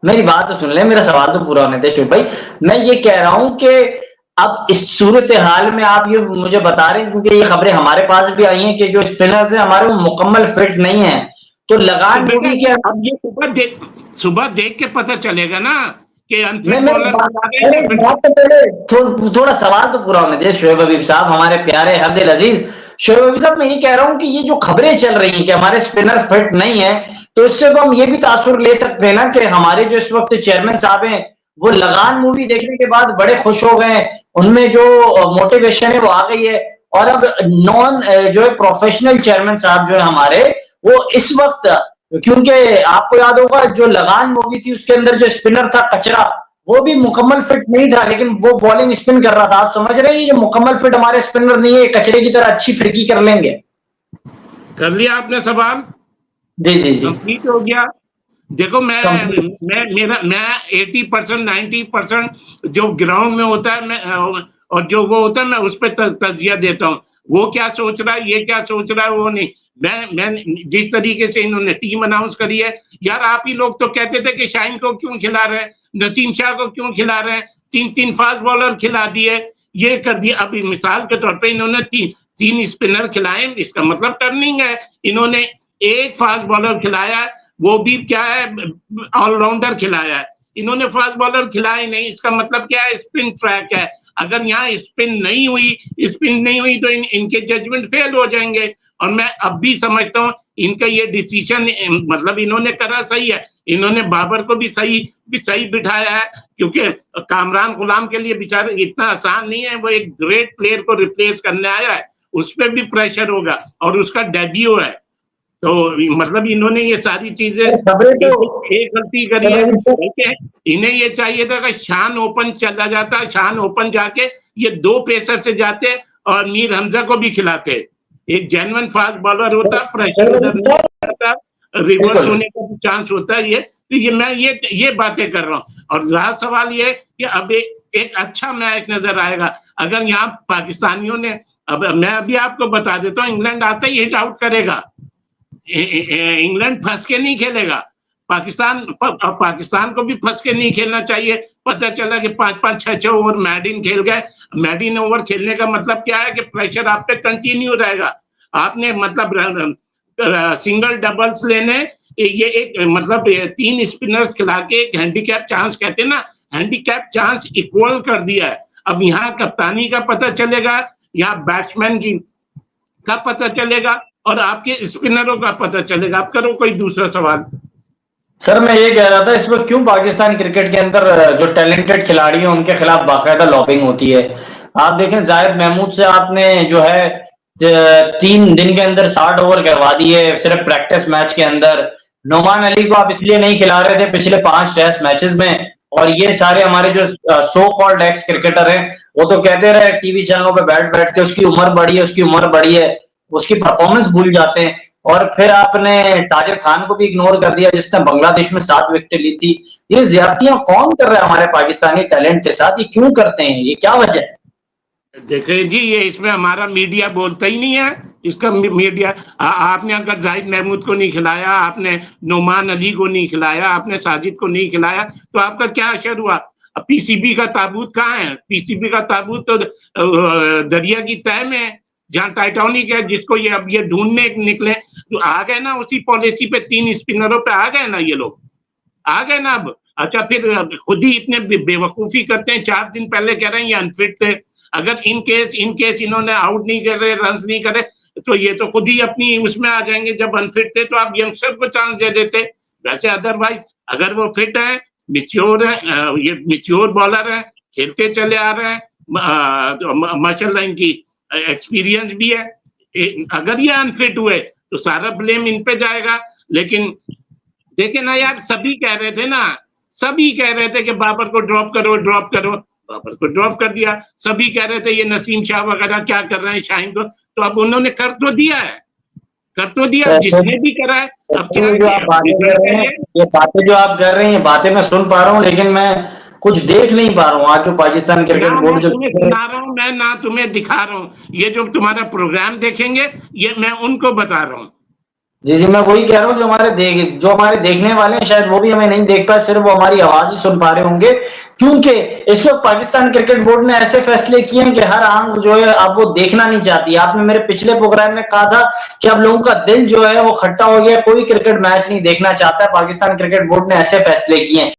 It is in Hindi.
मेरी बात तो सुन ले, मेरा सवाल तो पूरा होने दे शुभ भाई। मैं ये कह रहा हूँ कि अब इस सूरत हाल में आप ये मुझे बता रहे हैं, क्योंकि ये खबरें हमारे पास भी आई हैं कि जो स्पिनर्स हैं हमारे वो मुकम्मल फिट नहीं है, तो तो लगान बेटा मूवी के अब ये सुबह देख के पता चलेगा ना कि मैं अनफिट मेरी बॉलर बात खिला रहे हैं मेरी या फिट। बात तो पहले थोड़ा सवाल तो पूरा होने दे शोएब हबीब साहब, हमारे प्यारे हरदिल अजीज। शोएब हबीब साहब, मैं ये कह रहा हूँ कि ये जो खबरें चल रही हैं कि हमारे स्पिनर फिट नहीं है, तो इससे तो हम ये भी तासुर ले सकते हैं ना कि हमारे जो इस वक्त चेयरमैन साहब हैं वो लगान मूवी देखने के बाद बड़े खुश हो गए, उनमें जो मोटिवेशन है वो आ गई है। और अब नॉन जो है प्रोफेशनल चेयरमैन साहब जो है हमारे, वो इस वक्त, क्योंकि आपको याद होगा जो लगान मूवी थी उसके अंदर जो स्पिनर था कचरा, वो भी मुकम्मल फिट नहीं था, लेकिन वो बॉलिंग स्पिन कर रहा था। आप समझ रहे हैं ये मुकम्मल फिट हमारे स्पिनर नहीं है, कचरे की तरह अच्छी फिरकी कर लेंगे। कर लिया आपने सवाल, जी जी जी। कंप्लीट हो गया। देखो कंप्लीट। मैं 80% 90% जो ग्राउंड में होता है मैं और जो वो होता है मैं उस पर तजिया देता हूँ। वो क्या सोच रहा है, ये क्या सोच रहा है, वो नहीं। मैं जिस तरीके से इन्होंने टीम अनाउंस करी है, यार आप ही लोग तो कहते थे कि शाहीन को क्यों खिला रहे हैं, नसीम शाह को क्यों खिला रहे हैं, 3-3 फास्ट बॉलर खिला दिए, ये कर दिया। अभी मिसाल के तौर पे इन्होंने तीन स्पिनर खिलाए, इसका मतलब टर्निंग है। इन्होंने एक फास्ट बॉलर खिलाया, वो भी क्या है, ऑलराउंडर खिलाया है। इन्होंने फास्ट बॉलर खिलाए नहीं, इसका मतलब क्या है, स्पिन ट्रैक है। अगर यहाँ स्पिन नहीं हुई तो इनके जजमेंट फेल हो जाएंगे। और मैं अब भी समझता हूँ इनका ये डिसीजन मतलब इन्होंने करा सही है। इन्होंने बाबर को भी सही बिठाया है, क्योंकि कामरान गुलाम के लिए बेचारे इतना आसान नहीं है, वो एक ग्रेट प्लेयर को रिप्लेस करने आया है, उस पर भी प्रेशर होगा और उसका डेब्यू है। तो मतलब इन्होंने ये सारी चीजें खबरें तो बिल्कुल एक गलती करी है। देखिए इन्हें ये चाहिए था कि शान ओपन चला जाता, शान ओपन जाके ये 2 पेसर से जाते और मीर हमजा को भी खिलाते। एक जेन्युइन फास्ट बॉलर होता, प्रेशर उधर नहीं रहता, रिवर्स बिल्कुल। होने का भी चांस होता है। ये तो ये मैं ये बातें कर रहा हूँ। और रहा सवाल ये कि अब एक अच्छा मैच नजर आएगा अगर यहाँ पाकिस्तानियों ने। अब मैं अभी आपको बता देता हूँ, इंग्लैंड आता ही हिट आउट करेगा, इंग्लैंड फंस के नहीं खेलेगा। पाकिस्तान को भी फंस के नहीं खेलना चाहिए। पता चला कि 5-5 6-6 ओवर मैडिन खेल गए। मैडिन ओवर खेलने का मतलब क्या है कि प्रेशर आप पे कंटिन्यू रहेगा। आपने मतलब सिंगल डबल्स लेने, ये एक मतलब 3 स्पिनर्स खिला के एक हैंडीकैप चांस कहते हैं ना, हैंडीकैप चांस इक्वल कर दिया है। अब यहाँ कप्तानी का पता चलेगा, यहाँ बैट्समैन की का पता चलेगा और आपके स्पिनरों का पता चलेगा। आप करो कोई दूसरा सवाल। सर मैं ये कह रहा था, इस वक्त क्यों पाकिस्तान क्रिकेट के अंदर जो टैलेंटेड खिलाड़ी हैं उनके खिलाफ बाकायदा लॉबिंग होती है। आप देखें जाहिद महमूद से आपने जो है 3 दिन के अंदर 60 ओवर करवा दिए सिर्फ प्रैक्टिस मैच के अंदर। नोमान अली को आप इसलिए नहीं खिला रहे थे पिछले 5 टेस्ट मैचेस में, और ये सारे हमारे जो सो कॉल्ड एक्स क्रिकेटर हैं वो तो कहते रहे टीवी चैनलों पे बैठ बैठ के उसकी उम्र बढ़ी है, उसकी उम्र बढ़ी है, उसकी परफॉर्मेंस भूल जाते हैं। और फिर आपने ताजिर खान को भी इग्नोर कर दिया जिसने बांग्लादेश में 7 विकेट ली थी। ये ज्यादतियां कौन कर रहा है हमारे पाकिस्तानी टैलेंट के साथ, ये क्यों करते हैं, ये क्या वजह है? देखिए जी, ये इसमें हमारा मीडिया बोलता ही नहीं है। इसका मीडिया आपने अगर जाहिद महमूद को नहीं खिलाया, आपने नोमान अली को नहीं खिलाया, आपने साजिद को नहीं खिलाया, तो आपका क्या असर हुआ? पीसीबी का ताबूत कहाँ है? पीसीबी का ताबूत तो दरिया की तह में है, जहाँ टाइटैनिक है, जिसको ये अब ये ढूंढने निकले। तो आ गए ना उसी पॉलिसी पे, 3 स्पिनरों पे आ गए ना ये लोग, आ गए ना अब। अच्छा फिर खुद ही इतने बेवकूफी करते हैं। 4 दिन पहले कह रहे हैं ये अनफिट थे। अगर इन केस इन्होंने आउट नहीं कर रहे, रन नहीं करे, तो ये तो खुद ही अपनी उसमें आ जाएंगे। जब अनफिट थे तो आप यंगस्टर को चांस दे देते। वैसे अदरवाइज अगर वो फिट है, मिच्योर है, ये मिच्योर बॉलर है, खेलते चले आ रहे हैं, माशाल्लाह इनकी एक्सपीरियंस भी है। अगर ये अनफिट हुए तो सारा ब्लेम इन पे जाएगा। लेकिन देखे ना यार, सभी कह रहे थे ना, सभी कह रहे थे कि बाबर को ड्रॉप करो, ड्रॉप करो। बाबर को ड्रॉप कर दिया। सभी कह रहे थे ये नसीम शाह वगैरह क्या कर रहे हैं शाहीन को, तो अब उन्होंने कर तो दिया है, कर तो दिया जिसने भी करा है। अब क्या है जो कि आप अब बातें कर रिजल्ट रहे है हैं, ये। ये बातें जो आप कर रहे हैं, ये बातें मैं सुन पा रहा हूँ, लेकिन मैं कुछ देख नहीं पा रहा हूँ। आज जो पाकिस्तान ना क्रिकेट मैं बोर्ड जो तुम्हें सुना रहा हूँ, मैं ना तुम्हें दिखा रहा हूँ। ये जो तुम्हारा प्रोग्राम देखेंगे, ये मैं उनको बता रहा हूँ। जी जी, मैं वही कह रहा हूँ, जो हमारे देखने वाले हैं शायद वो भी हमें नहीं देख पाए, सिर्फ वो हमारी आवाज ही सुन पा रहे होंगे, क्योंकि इस वक्त पाकिस्तान क्रिकेट बोर्ड ने ऐसे फैसले किए हैं कि हर आंख जो है अब वो देखना नहीं चाहती। आपने मेरे पिछले प्रोग्राम में कहा था कि अब लोगों का दिल जो है वो खट्टा हो गया, कोई क्रिकेट मैच नहीं देखना चाहता है। पाकिस्तान क्रिकेट बोर्ड ने ऐसे फैसले किए हैं।